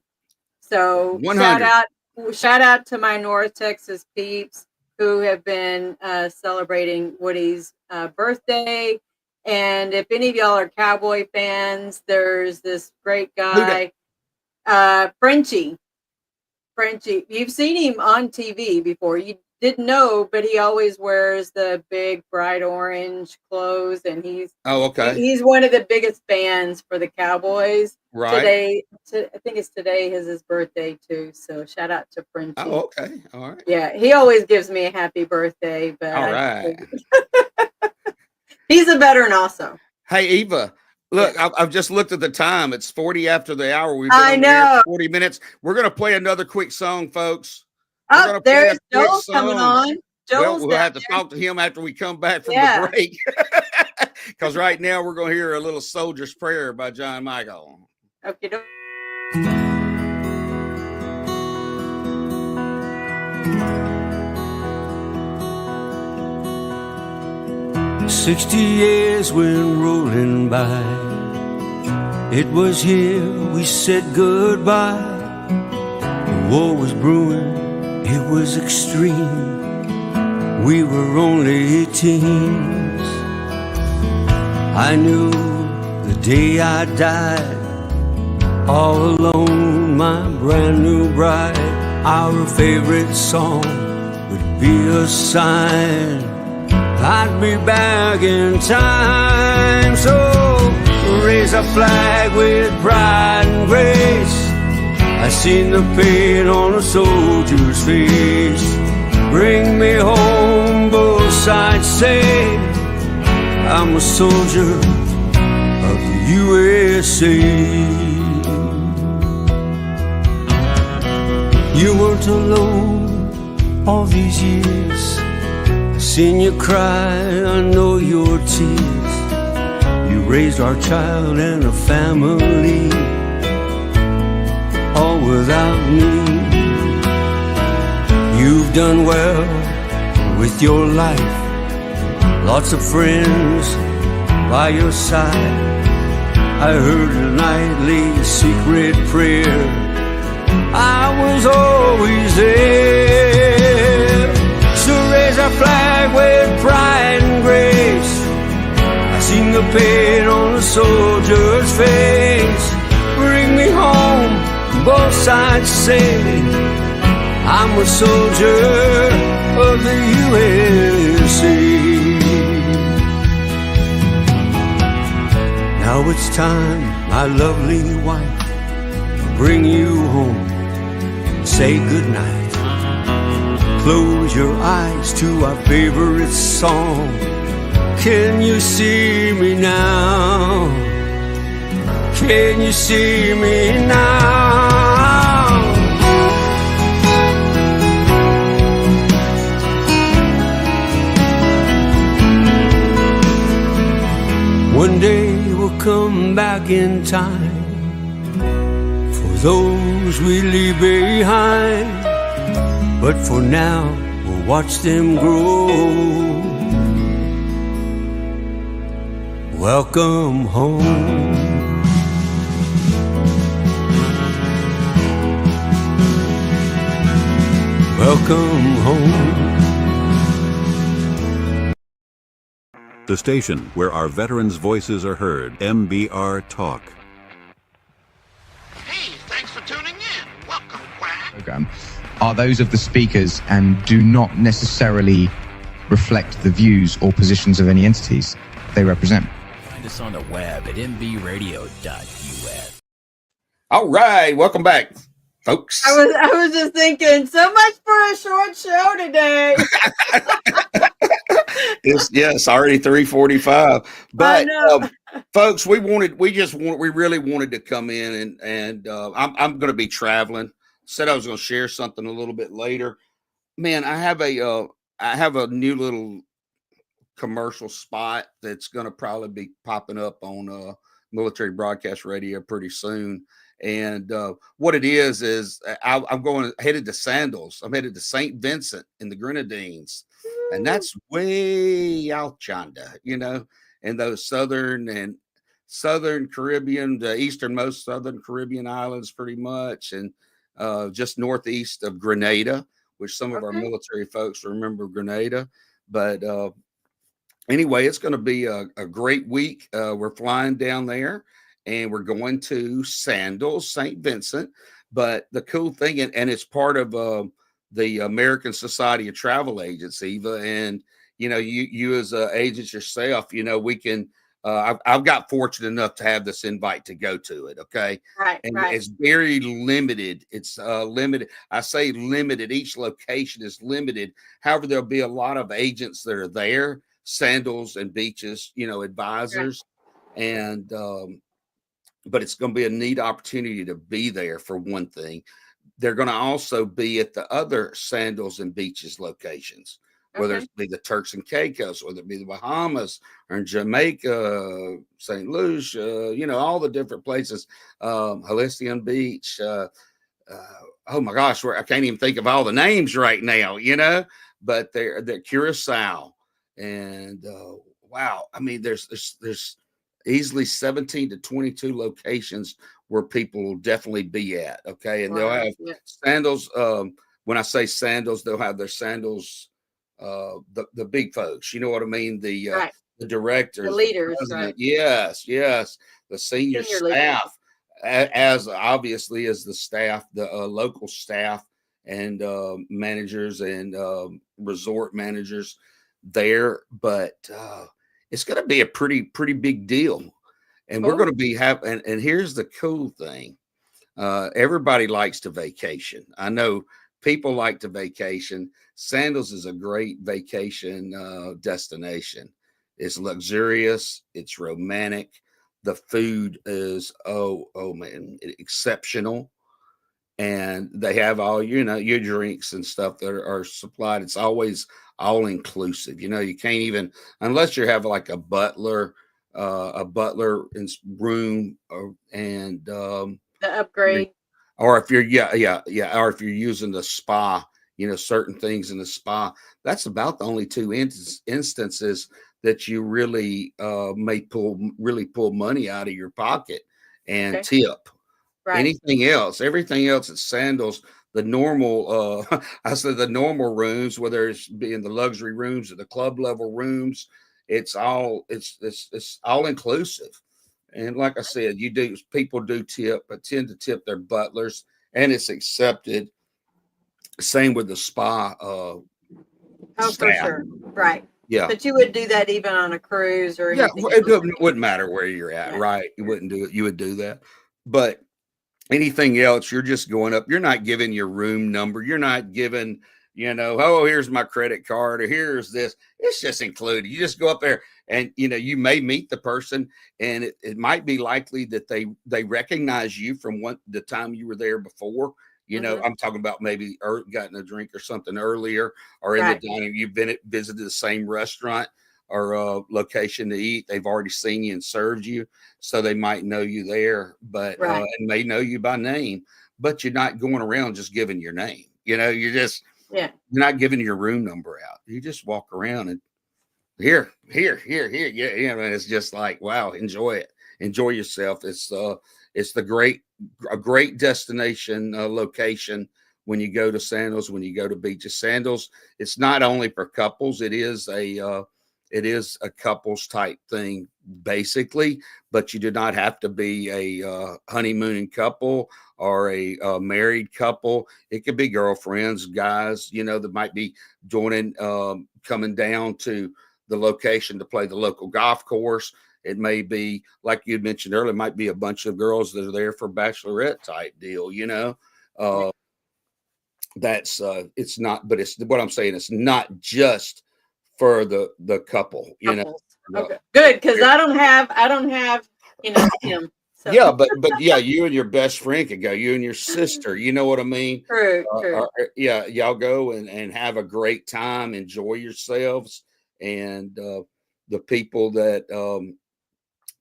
G: So
A: 100.
G: shout out to my North Texas peeps who have been celebrating Woody's birthday. And if any of y'all are cowboy fans, there's this great
A: Who that?
G: guy, Frenchie. You've seen him on TV before. You didn't know, but he always wears the big bright orange clothes, and
A: Oh, okay.
G: he's one of the biggest fans for the Cowboys.
A: Right.
G: I think it's today is his birthday too. So shout out to Frenchie.
A: Oh, okay. All right.
G: Yeah, he always gives me a happy birthday, but
A: All right.
G: he's a veteran also.
A: Hey, Eva, look,
G: Yeah.
A: I've just looked at the time. It's 40 after the hour. We've been
G: I
A: on the air
G: know.
A: for 40 minutes. We're going to play another quick song, folks. We're
G: Oh,
A: going to play
G: there's
A: a quick
G: Joel coming
A: song.
G: on.
A: Well,
G: Joel's
A: we'll
G: down
A: have to
G: there.
A: talk to him after we come back from
G: Yeah.
A: the break. Because right now we're going to hear a little Soldier's Prayer by John Michael.
G: Okay.
I: 60 years went rolling by. It was here we said goodbye. The war was brewing, it was extreme. We were only teens. I knew the day I died, all alone, my brand new bride. Our favorite song would be a sign I'd be back in time. So raise a flag with pride and grace. I seen the pain on a soldier's face. Bring me home, both sides say I'm a soldier of the USA. You weren't alone all these years. Seen you cry, I know your tears. You raised our child and a family, all without me. You've done well with your life, lots of friends by your side. I heard a nightly secret prayer, I was always there. So raise our flag with pride and grace. I seen the pain on a soldier's face. Bring me home, both sides say I'm a soldier of the USA. Now it's time, my lovely wife, to bring you home. Say goodnight. Close your eyes to our favorite song. Can you see me now? Can you see me now? One day we'll come back in time for those we leave behind. But for now, we'll watch them grow. Welcome home. Welcome home.
C: The station where our veterans' voices are heard, MBR Talk.
D: Hey, thanks for tuning in. Welcome, Quack.
E: Program are those of the speakers and do not necessarily reflect the views or positions of any entities they represent.
F: Find us on the web at MBRadio.us.
A: All right, welcome back, folks.
G: I was just thinking, so much for a short show today.
A: It's already 3:45. But folks, we really wanted to come in and I'm going to be traveling. Said I was going to share something a little bit later. Man, I have a I have a new little commercial spot that's going to probably be popping up on military broadcast radio pretty soon. And what it is I'm headed to Sandals. I'm headed to St. Vincent in the Grenadines, and that's way out yonder, in those southern Caribbean, the easternmost southern Caribbean islands, pretty much, and just northeast of Grenada, which some of our military folks remember Grenada. But anyway, it's going to be a great week. We're flying down there, and we're going to Sandals, St. Vincent. But the cool thing, and it's part of the American Society of Travel Agents, Eva, and you as agents yourself, we can. I've got fortunate enough to have this invite to go to it. Okay.
G: Right.
A: And it's very limited. It's limited. I say limited. Each location is limited. However, there'll be a lot of agents that are there, Sandals and Beaches, advisors. Right. And, but it's going to be a neat opportunity to be there for one thing. They're going to also be at the other Sandals and Beaches locations. Whether it be the Turks and Caicos, whether it be the Bahamas or in Jamaica, St. Lucia, all the different places, Halcyon Beach. Oh my gosh, I can't even think of all the names right now, but they're Curacao. And wow, I mean, there's easily 17 to 22 locations where people will definitely be at. Okay. And they'll have Sandals. When I say Sandals, they'll have their Sandals. The big folks, you know what I mean? The directors, the
G: leaders, right?
A: Yes, the senior staff, as obviously as the staff, the local staff and managers and resort managers there. But it's going to be a pretty big deal, and we're going to be having. And here's the cool thing: everybody likes to vacation. I know. People like to vacation. Sandals is a great vacation destination. It's luxurious. It's romantic. The food is, oh man, exceptional. And they have all, your drinks and stuff that are supplied. It's always all inclusive. You can't even, unless you have like a butler in room and
G: the upgrade.
A: Or if you're, or if you're using the spa, certain things in the spa, that's about the only two instances that you really may pull money out of your pocket and tip. Right. Everything else at Sandals, the normal, I said the normal rooms, whether it's being the luxury rooms or the club level rooms, it's all inclusive. And like I said, people do tip, but tend to tip their butlers, and it's accepted. Same with the spa. Staff.
G: For sure. Right.
A: Yeah.
G: But you would do that even on a cruise or anything.
A: Yeah, it wouldn't matter where you're at, right? You wouldn't do it. You would do that. But anything else, you're just going up. You're not giving your room number. You're not giving, here's my credit card or here's this. It's just included. You just go up there. And, you may meet the person, and it might be likely that they recognize you from the time you were there before. I'm talking about maybe gotten a drink or something earlier, or in the dining, you've visited the same restaurant or location to eat. They've already seen you and served you, so they might know you there, but and may know you by name. But you're not going around just giving your name. You're just you're not giving your room number out. You just walk around and. Here. Yeah. It's just like, wow, enjoy it. Enjoy yourself. It's a great destination location when you go to Sandals, when you go to Beaches. Sandals, it's not only for couples, it is a couples type thing, basically, but you do not have to be a honeymooning couple or a married couple. It could be girlfriends, guys, that might be joining, coming down to the location to play the local golf course. It may be, like you mentioned earlier, it might be a bunch of girls that are there for bachelorette type deal, that's it's not, but it's what I'm saying. It's not just for the couple,
G: Okay. Good. Cause I don't have him. So.
A: Yeah, but yeah, you and your best friend could go. You and your sister, you know what I mean?
G: True.
A: Yeah, y'all go and have a great time, enjoy yourselves, and the people that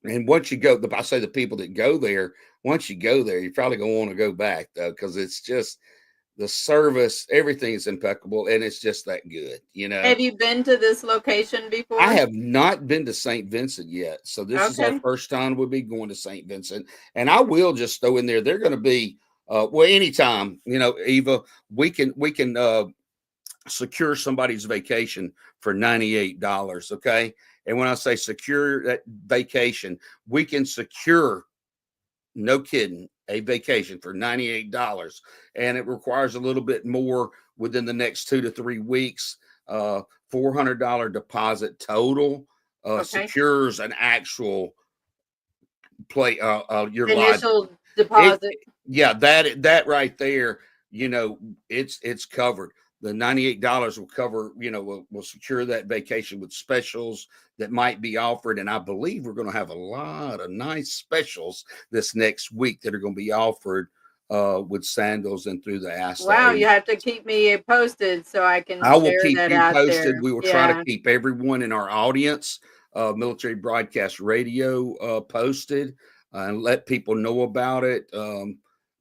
A: and once you go, I say the people that go there. Once you go there, you're probably gonna want to go back though, because it's just the service, everything is impeccable, and it's just that good, you know.
G: Have you been to this location before?
A: I have not been to St. Vincent yet, so this is our
G: Okay.
A: first time we'll be going to St. Vincent. And I will just throw in there, they're going to be well, anytime, you know, Eva, we can secure somebody's vacation for $98. Okay, and when I say secure that vacation, we can secure, no kidding, a vacation for $98, and it requires a little bit more within the next 2 to 3 weeks. $400 deposit total
G: Okay.
A: secures an actual play your lodge.
G: Initial deposit.
A: Yeah, that right there, you know, it's covered. The $98 will cover, you know, will secure that vacation with specials that might be offered. And I believe we're going to have a lot of nice specials this next week that are going to be offered with sandals and through the Ask
G: Wow,
A: the
G: you have to keep me posted so I can
A: I will
G: share
A: keep
G: that
A: you
G: out
A: posted.
G: there.
A: We will try to keep everyone in our audience, Military Broadcast Radio, posted and let people know about it.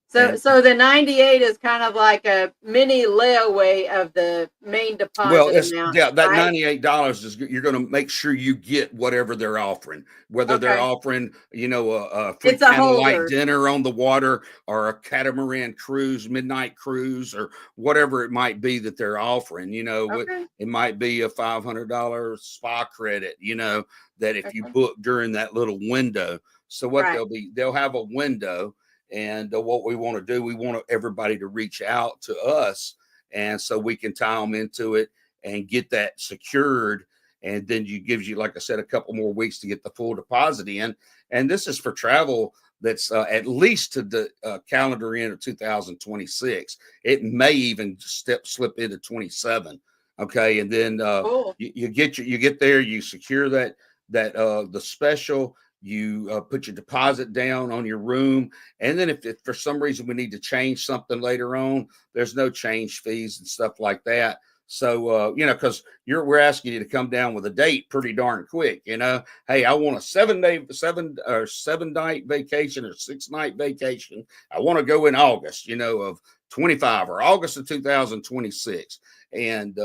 G: So the 98 is kind of like a mini layaway of the main
A: Well,
G: deposit amount,
A: yeah, that
G: right?
A: $98 is you're going to make sure you get whatever they're offering, whether they're
G: Okay.
A: offering, you know, a free
G: It's a
A: candlelight
G: holder.
A: dinner on the water or a catamaran cruise, midnight cruise, or whatever it might be that they're offering. You know,
G: Okay.
A: it might be a $500 spa credit, you know, that if you
G: Okay.
A: book during that little window. So what
G: Right.
A: they'll have a window, and what we want to do, we want everybody to reach out to us, and so we can tie them into it and get that secured. And then gives you, like I said, a couple more weeks to get the full deposit in. And this is for travel that's at least to the calendar end of 2026. It may even slip into 27. Okay, and then
G: Cool.
A: you get there, you secure that the special. You put your deposit down on your room, and then if for some reason we need to change something later on, there's no change fees and stuff like that. So you know, because we're asking you to come down with a date pretty darn quick. You know, hey, I want a 7 night vacation or 6 night vacation. I want to go in August, you know, of 25 or August of 2026, and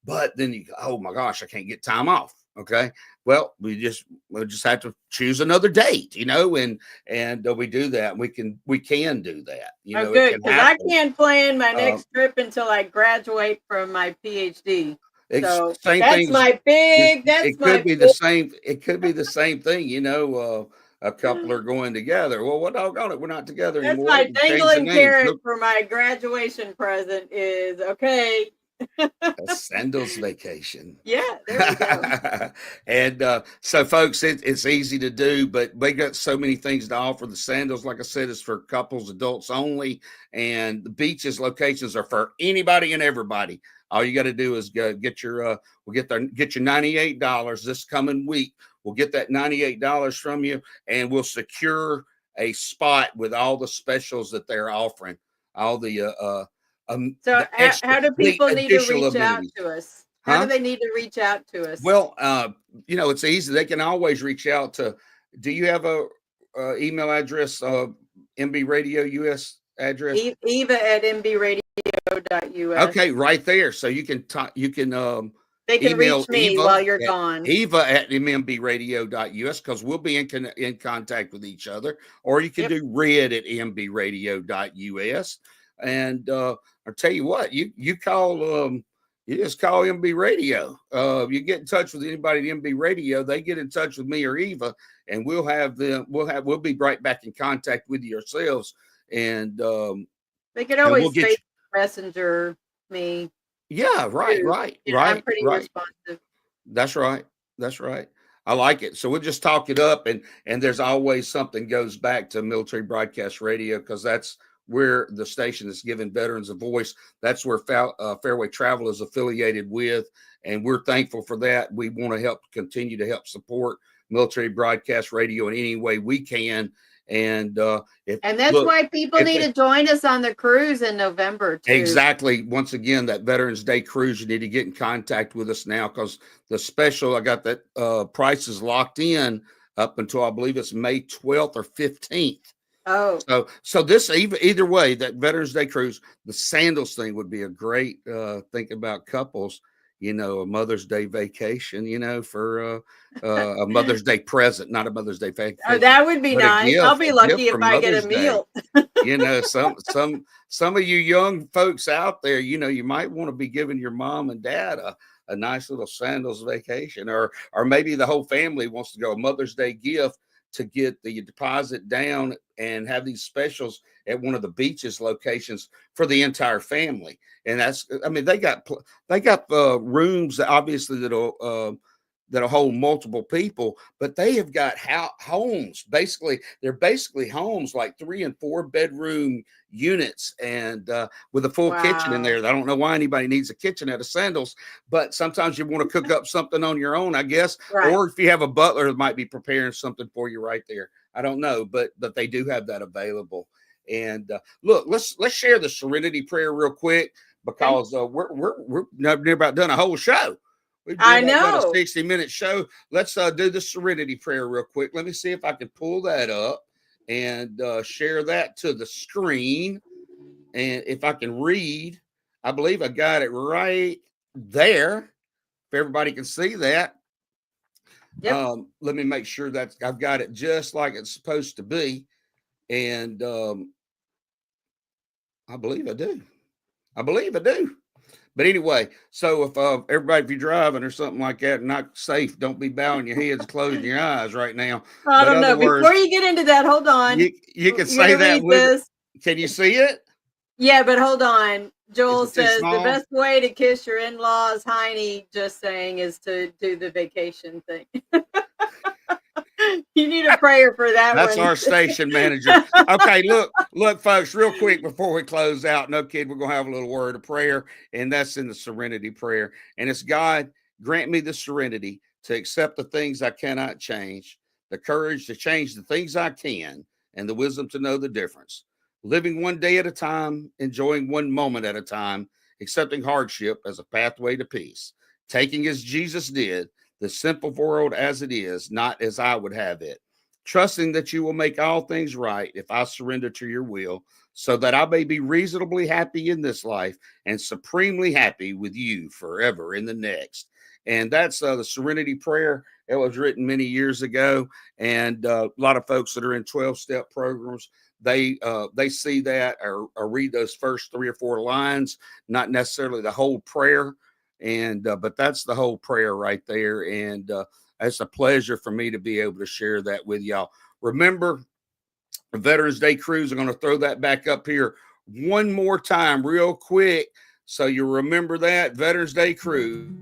A: but then you go, oh my gosh, I can't get time off. Okay, well, we'll just have to choose another date, you know, and we do that. We can do that. You know,
G: good,
A: it can
G: because I
A: happen.
G: can't plan my next trip until I graduate from my PhD. So
A: Same
G: that's
A: things.
G: my big.
A: It could be the same. It could be the same thing. You know, a couple are going together. Well, what doggone it? We're not together
G: That's
A: anymore.
G: my
A: We changed the
G: dangling
A: names.
G: carrot
A: Look,
G: for my graduation present is okay.
A: a sandals vacation.
G: Yeah, there we go.
A: And so, folks, it's easy to do, but they got so many things to offer. The sandals, like I said, is for couples, adults only, and the beaches locations are for anybody and everybody. All you got to do is get your get your $98 this coming week. We'll get that $98 from you, and we'll secure a spot with all the specials that they're offering. All the
G: So how do people need to reach out
A: amenities.
G: to us? How do they need to reach out to us?
A: Well, you know, it's easy. They can always reach out to. Do you have a email address? MB Radio US address.
G: Eva at MBRadio.us.
A: Okay, right there. So you can
G: they can
A: email
G: reach me
A: Eva
G: while you're gone.
A: Eva at MBRadio.us, because we'll be in contact with each other. Or you can do Red at MBRadio.us. And I'll tell you what, you call you just call MB Radio. You get in touch with anybody at MB Radio, they get in touch with me or Eva, and we'll be right back in contact with you ourselves. And
G: they could always messenger me.
A: Yeah, right.
G: I'm pretty responsive.
A: That's right. I like it. So we'll just talk it up, and there's always something goes back to Military Broadcast Radio, because that's where the station is giving veterans a voice. That's where Fairway Travel is affiliated with, and we're thankful for that. We want to continue to help support Military Broadcast Radio in any way we can. And
G: that's why people need to join us on the cruise in November too.
A: Exactly. Once again, that Veterans Day cruise, you need to get in contact with us now, because the special, I got that prices locked in up until I believe it's May 12th or 15th.
G: Oh,
A: so this either way, that Veterans Day cruise, the sandals thing would be a great think about couples, a Mother's Day vacation, for a Mother's Day present, not a Mother's Day vacation.
G: Oh, that would be nice. I'll be lucky if I get a meal.
A: Some of you young folks out there, you might want to be giving your mom and dad a nice little sandals vacation, or maybe the whole family wants to go a Mother's Day gift to get the deposit down and have these specials at one of the beaches locations for the entire family. And they got rooms obviously that'll hold multiple people, but they have got homes. They're basically homes, like 3 and 4 bedroom units, and with a full kitchen in there. I don't know why anybody needs a kitchen at a Sandals, but sometimes you want to cook up something on your own, I guess. Right. Or if you have a butler that might be preparing something for you right there. I don't know, but they do have that available. And look, let's share the Serenity Prayer real quick, because we're near about done a whole show.
G: I know,
A: about a 60-minute show. Let's do the Serenity Prayer real quick. Let me see if I can pull that up and share that to the screen. And if I can read, I believe I got it right there. If everybody can see that. Yep. Let me make sure that I've got it just like it's supposed to be. And I believe I do. But anyway, so if everybody, if you're driving or something like that and not safe, don't be bowing your heads, closing your eyes right now.
G: I don't know. Before you get into that, hold on.
A: You can say that with this. Can you see it?
G: Yeah, but hold on. Joel says the best way to kiss your in-laws, Heine, just saying, is to do the vacation thing. You need a prayer for that.
A: That's our station manager. Okay, look, folks, real quick before we close out, no kid, we're going to have a little word of prayer, and that's in the Serenity Prayer. And it's, God, grant me the serenity to accept the things I cannot change, the courage to change the things I can, and the wisdom to know the difference. Living one day at a time, enjoying one moment at a time, accepting hardship as a pathway to peace, taking as Jesus did, the simple world as it is, not as I would have it. Trusting that you will make all things right if I surrender to your will, so that I may be reasonably happy in this life and supremely happy with you forever in the next. And that's the Serenity Prayer. It was written many years ago. And a lot of folks that are in 12-step programs, they see that or read those first 3 or 4 lines, not necessarily the whole prayer. And but that's the whole prayer right there. And it's a pleasure for me to be able to share that with y'all. Remember, the Veterans Day cruise. I'm going to throw that back up here one more time real quick, so you remember that Veterans Day cruise.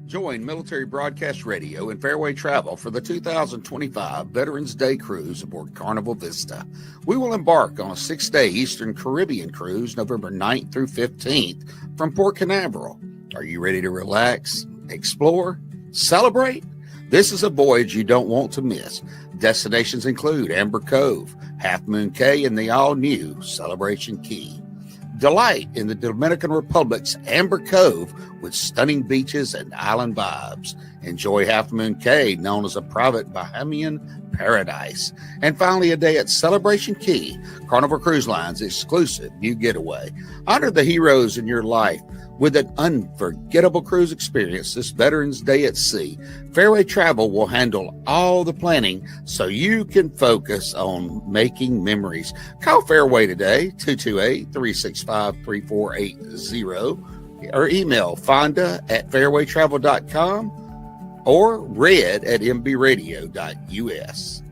A: Join Military Broadcast Radio and Fairway Travel for the 2025 Veterans Day cruise aboard Carnival Vista. We will embark on a 6-day Eastern Caribbean cruise November 9th through 15th from Port Canaveral. Are you ready to relax, explore, celebrate? This is a voyage you don't want to miss. Destinations include Amber Cove, Half Moon Cay, and the all-new Celebration Key. Delight in the Dominican Republic's Amber Cove with stunning beaches and island vibes. Enjoy Half Moon Cay, known as a private Bahamian paradise. And finally, a day at Celebration Key, Carnival Cruise Line's exclusive new getaway. Honor the heroes in your life with an unforgettable cruise experience this Veterans Day at sea. Fairway Travel will handle all the planning so you can focus on making memories. Call Fairway today, 228-365-3480, or email fonda@fairwaytravel.com or red@MBRadio.us.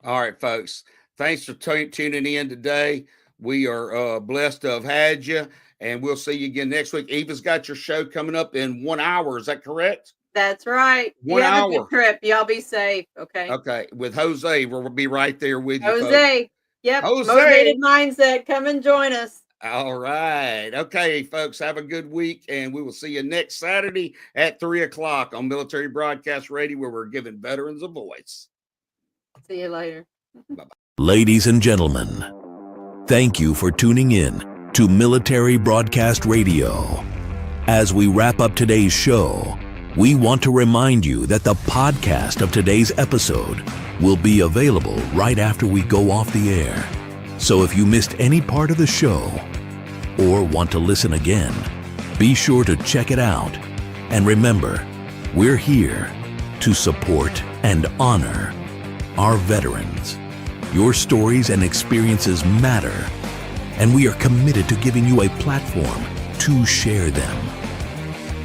A: All right, folks. Thanks for tuning in today. We are blessed to have had you, and we'll see you again next week. Eva's got your show coming up in 1 hour. Is that correct?
G: That's right.
A: 1 hour.
G: Have a good trip. Y'all be safe. Okay.
A: Okay. With Jose, we'll be right there with you.
G: Jose.
A: Folks.
G: Yep.
A: Jose.
G: Motivated Mindset. Come and join us.
A: All right. Okay, folks. Have a good week, and we will see you next Saturday at 3 o'clock on Military Broadcast Radio, where we're giving veterans a voice.
G: See you later.
F: Ladies and gentlemen, thank you for tuning in to Military Broadcast Radio. As we wrap up today's show, we want to remind you that the podcast of today's episode will be available right after we go off the air. So if you missed any part of the show or want to listen again, be sure to check it out. And remember, we're here to support and honor our veterans. Your stories and experiences matter, and we are committed to giving you a platform to share them.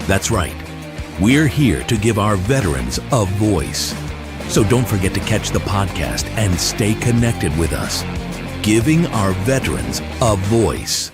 F: That's right. We're here to give our veterans a voice. So don't forget to catch the podcast and stay connected with us. Giving our veterans a voice.